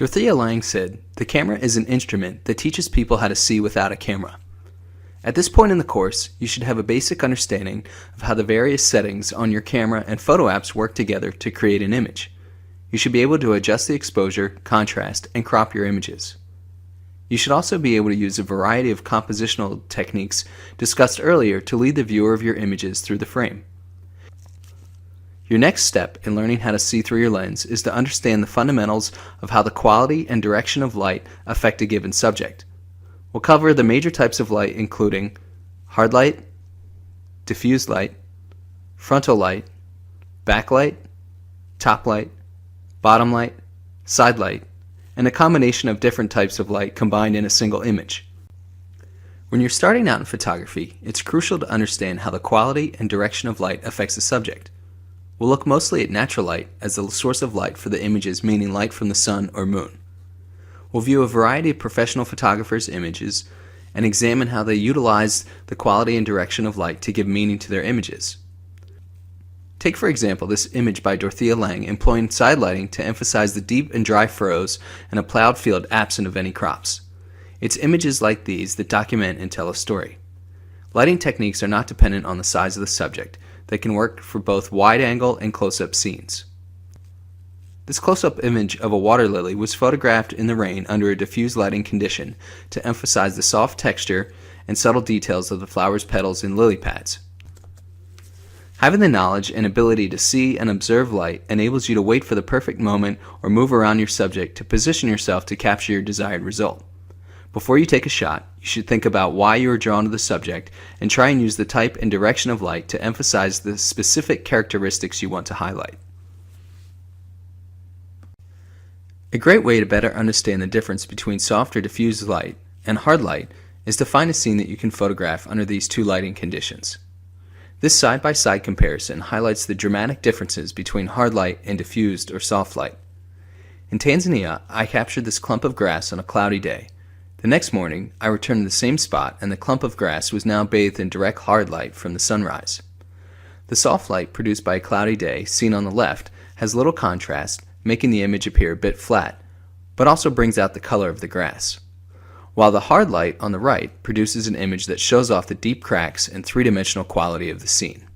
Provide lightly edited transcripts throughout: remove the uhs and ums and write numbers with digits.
Dorothea Lange said, "The camera is an instrument that teaches people how to see without a camera." At this point in the course, you should have a basic understanding of how the various settings on your camera and photo apps work together to create an image. You should be able to adjust the exposure, contrast, and crop your images. You should also be able to use a variety of compositional techniques discussed earlier to lead the viewer of your images through the frame. Your next step in learning how to see through your lens is to understand the fundamentals of how the quality and direction of light affect a given subject. We'll cover the major types of light including hard light, diffuse light, frontal light, backlight, top light, bottom light, side light, and a combination of different types of light combined in a single image. When you're starting out in photography, it's crucial to understand how the quality and direction of light affects the subject. We'll look mostly at natural light as the source of light for the images, meaning light from the sun or moon. We'll view a variety of professional photographers' images and examine how they utilize the quality and direction of light to give meaning to their images. Take for example this image by Dorothea Lange employing side lighting to emphasize the deep and dry furrows and a plowed field absent of any crops. It's images like these that document and tell a story. Lighting techniques are not dependent on the size of the subject. They can work for both wide-angle and close-up scenes. This close-up image of a water lily was photographed in the rain under a diffuse lighting condition to emphasize the soft texture and subtle details of the flower's petals and lily pads. Having the knowledge and ability to see and observe light enables you to wait for the perfect moment or move around your subject to position yourself to capture your desired result. Before you take a shot, you should think about why you are drawn to the subject and try and use the type and direction of light to emphasize the specific characteristics you want to highlight. A great way to better understand the difference between soft or diffuse light and hard light is to find a scene that you can photograph under these two lighting conditions. This side-by-side comparison highlights the dramatic differences between hard light and diffused or soft light. In Tanzania, I captured this clump of grass on a cloudy day. The next morning, I returned to the same spot and the clump of grass was now bathed in direct hard light from the sunrise. The soft light produced by a cloudy day, seen on the left, has little contrast, making the image appear a bit flat, but also brings out the color of the grass. While the hard light on the right produces an image that shows off the deep cracks and three-dimensional quality of the scene.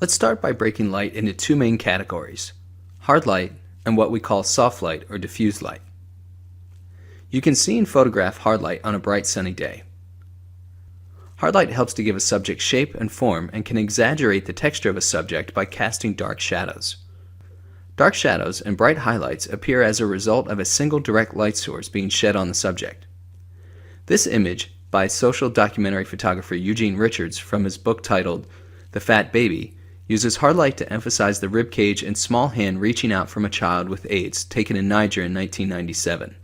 Let's start by breaking light into two main categories, hard light and what we call soft light or diffuse light. You can see and photograph hard light on a bright sunny day. Hard light helps to give a subject shape and form and can exaggerate the texture of a subject by casting dark shadows. Dark shadows and bright highlights appear as a result of a single direct light source being shed on the subject. This image, by social documentary photographer Eugene Richards from his book titled The Fat Baby, uses hard light to emphasize the rib cage and small hand reaching out from a child with AIDS taken in Niger in 1997.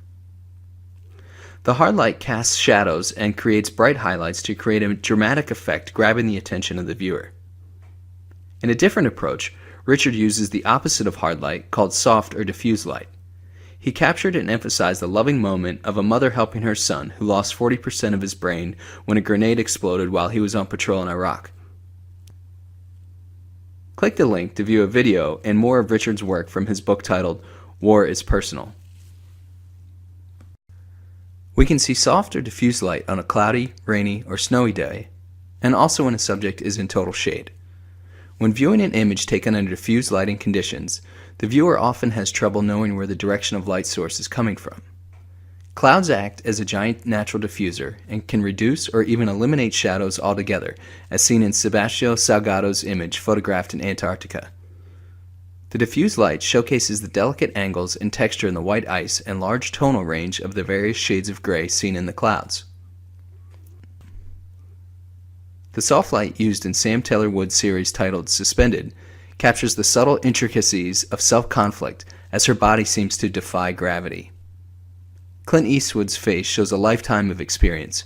The hard light casts shadows and creates bright highlights to create a dramatic effect grabbing the attention of the viewer. In a different approach, Richard uses the opposite of hard light called soft or diffuse light. He captured and emphasized the loving moment of a mother helping her son who lost 40% of his brain when a grenade exploded while he was on patrol in Iraq. Click the link to view a video and more of Richard's work from his book titled War is Personal. We can see soft or diffuse light on a cloudy, rainy, or snowy day, and also when a subject is in total shade. When viewing an image taken under diffuse lighting conditions, the viewer often has trouble knowing where the direction of light source is coming from. Clouds act as a giant natural diffuser and can reduce or even eliminate shadows altogether, as seen in Sebastião Salgado's image photographed in Antarctica. The diffuse light showcases the delicate angles and texture in the white ice and large tonal range of the various shades of gray seen in the clouds. The soft light used in Sam Taylor Wood's series titled Suspended captures the subtle intricacies of self-conflict as her body seems to defy gravity. Clint Eastwood's face shows a lifetime of experience.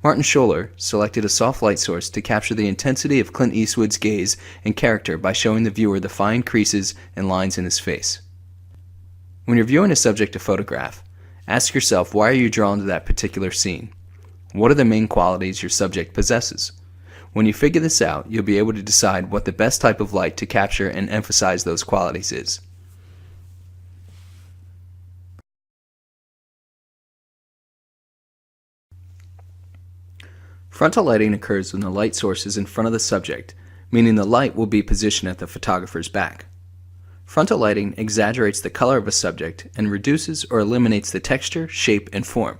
Martin Scholler selected a soft light source to capture the intensity of Clint Eastwood's gaze and character by showing the viewer the fine creases and lines in his face. When you're viewing a subject to photograph, ask yourself, why are you drawn to that particular scene? What are the main qualities your subject possesses? When you figure this out, you'll be able to decide what the best type of light to capture and emphasize those qualities is. Frontal lighting occurs when the light source is in front of the subject, meaning the light will be positioned at the photographer's back. Frontal lighting exaggerates the color of a subject and reduces or eliminates the texture, shape, and form.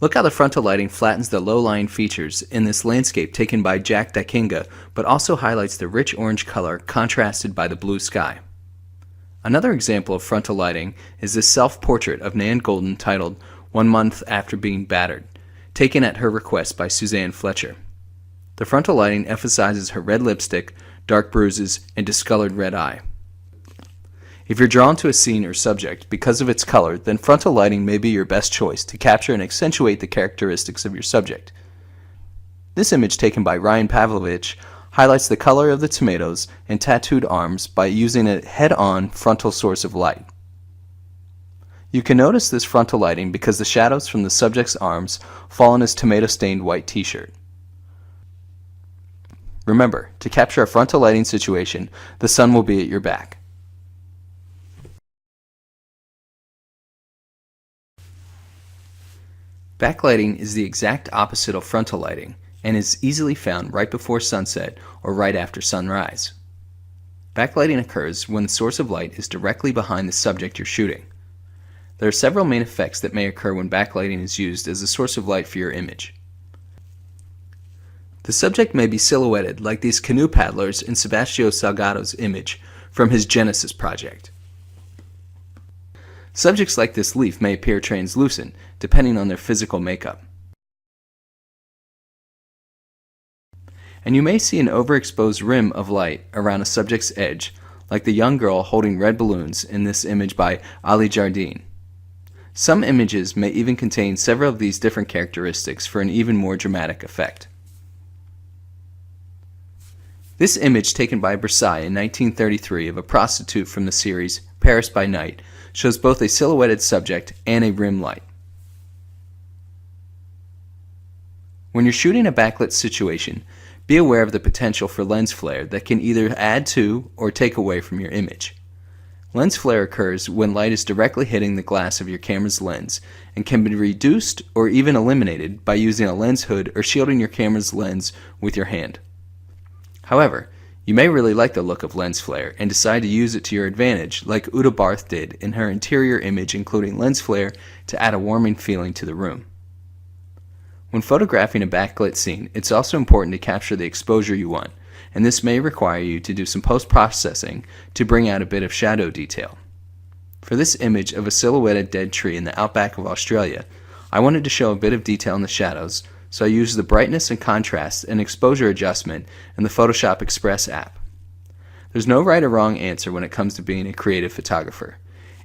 Look how the frontal lighting flattens the low-lying features in this landscape taken by Jack Dakinga, but also highlights the rich orange color contrasted by the blue sky. Another example of frontal lighting is this self-portrait of Nan Goldin titled 1 Month After Being Battered, taken at her request by Suzanne Fletcher. The frontal lighting emphasizes her red lipstick, dark bruises, and discolored red eye. If you're drawn to a scene or subject because of its color, then frontal lighting may be your best choice to capture and accentuate the characteristics of your subject. This image taken by Ryan Pavlovich highlights the color of the tomatoes and tattooed arms by using a head-on frontal source of light. You can notice this frontal lighting because the shadows from the subject's arms fall on his tomato-stained white t-shirt. Remember, to capture a frontal lighting situation, the sun will be at your back. Backlighting is the exact opposite of frontal lighting and is easily found right before sunset or right after sunrise. Backlighting occurs when the source of light is directly behind the subject you're shooting. There are several main effects that may occur when backlighting is used as a source of light for your image. The subject may be silhouetted like these canoe paddlers in Sebastião Salgado's image from his Genesis project. Subjects like this leaf may appear translucent, depending on their physical makeup. And you may see an overexposed rim of light around a subject's edge, like the young girl holding red balloons in this image by Ali Jardine. Some images may even contain several of these different characteristics for an even more dramatic effect. This image taken by Versailles in 1933 of a prostitute from the series Paris by Night shows both a silhouetted subject and a rim light. When you're shooting a backlit situation, be aware of the potential for lens flare that can either add to or take away from your image. Lens flare occurs when light is directly hitting the glass of your camera's lens and can be reduced or even eliminated by using a lens hood or shielding your camera's lens with your hand. However, you may really like the look of lens flare and decide to use it to your advantage like Uta Barth did in her interior image including lens flare to add a warming feeling to the room. When photographing a backlit scene, it's also important to capture the exposure you want, and this may require you to do some post-processing to bring out a bit of shadow detail. For this image of a silhouetted dead tree in the outback of Australia, I wanted to show a bit of detail in the shadows, so I used the brightness and contrast and exposure adjustment in the Photoshop Express app. There's no right or wrong answer when it comes to being a creative photographer.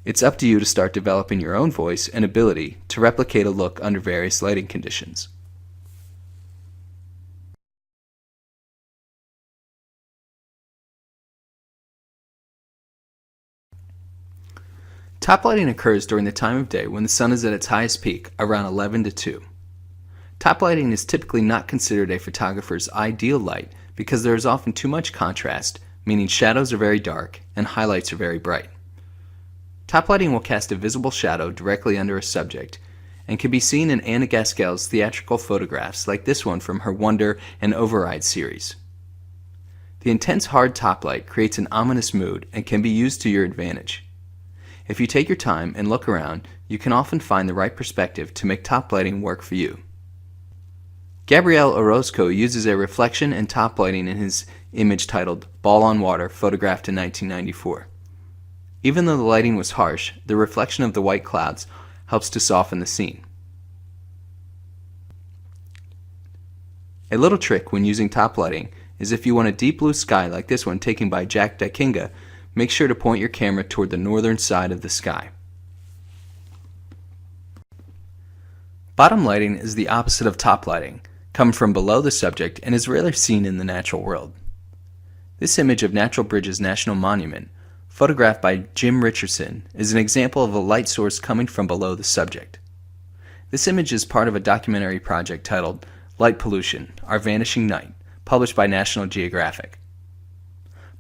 It's up to you to start developing your own voice and ability to replicate a look under various lighting conditions. Top lighting occurs during the time of day when the sun is at its highest peak, around 11 to 2. Top lighting is typically not considered a photographer's ideal light because there is often too much contrast, meaning shadows are very dark and highlights are very bright. Top lighting will cast a visible shadow directly under a subject and can be seen in Anna Gaskell's theatrical photographs like this one from her Wonder and Override series. The intense hard top light creates an ominous mood and can be used to your advantage. If you take your time and look around, you can often find the right perspective to make top lighting work for you. Gabriel Orozco uses a reflection and top lighting in his image titled Ball on Water, photographed in 1994. Even though the lighting was harsh, the reflection of the white clouds helps to soften the scene. A little trick when using top lighting is if you want a deep blue sky like this one taken by Jack Dakinga, make sure to point your camera toward the northern side of the sky. Bottom lighting is the opposite of top lighting, coming from below the subject and is rarely seen in the natural world. This image of Natural Bridge's National Monument, photographed by Jim Richardson, is an example of a light source coming from below the subject. This image is part of a documentary project titled Light Pollution, Our Vanishing Night, published by National Geographic.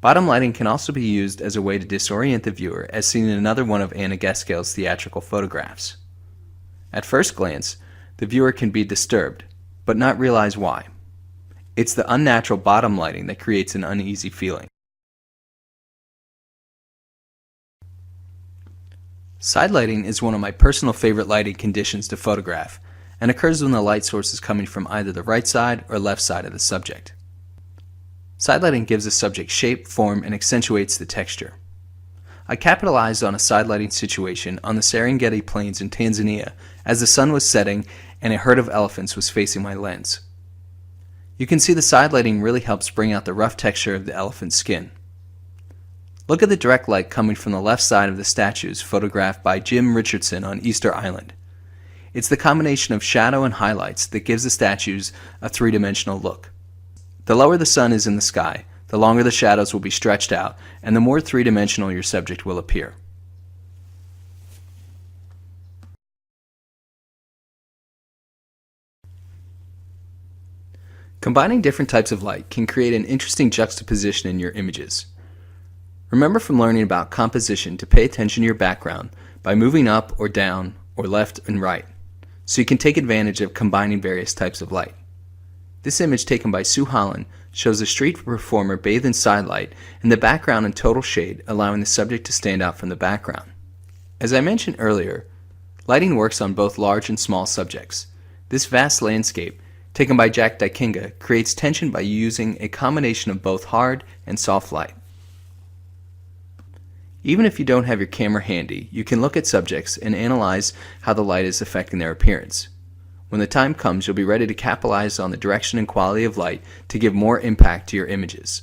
Bottom lighting can also be used as a way to disorient the viewer, as seen in another one of Anna Gaskell's theatrical photographs. At first glance, the viewer can be disturbed, but not realize why. It's the unnatural bottom lighting that creates an uneasy feeling. Side lighting is one of my personal favorite lighting conditions to photograph, and occurs when the light source is coming from either the right side or left side of the subject. Side lighting gives the subject shape, form, and accentuates the texture. I capitalized on a side lighting situation on the Serengeti Plains in Tanzania as the sun was setting and a herd of elephants was facing my lens. You can see the side lighting really helps bring out the rough texture of the elephant's skin. Look at the direct light coming from the left side of the statues photographed by Jim Richardson on Easter Island. It's the combination of shadow and highlights that gives the statues a three-dimensional look. The lower the sun is in the sky, the longer the shadows will be stretched out, and the more three-dimensional your subject will appear. Combining different types of light can create an interesting juxtaposition in your images. Remember from learning about composition to pay attention to your background by moving up or down or left and right, so you can take advantage of combining various types of light. This image taken by Sue Holland shows a street performer bathed in side light and the background in total shade, allowing the subject to stand out from the background. As I mentioned earlier, lighting works on both large and small subjects. This vast landscape, taken by Jack Dykinga, creates tension by using a combination of both hard and soft light. Even if you don't have your camera handy, you can look at subjects and analyze how the light is affecting their appearance. When the time comes, you'll be ready to capitalize on the direction and quality of light to give more impact to your images.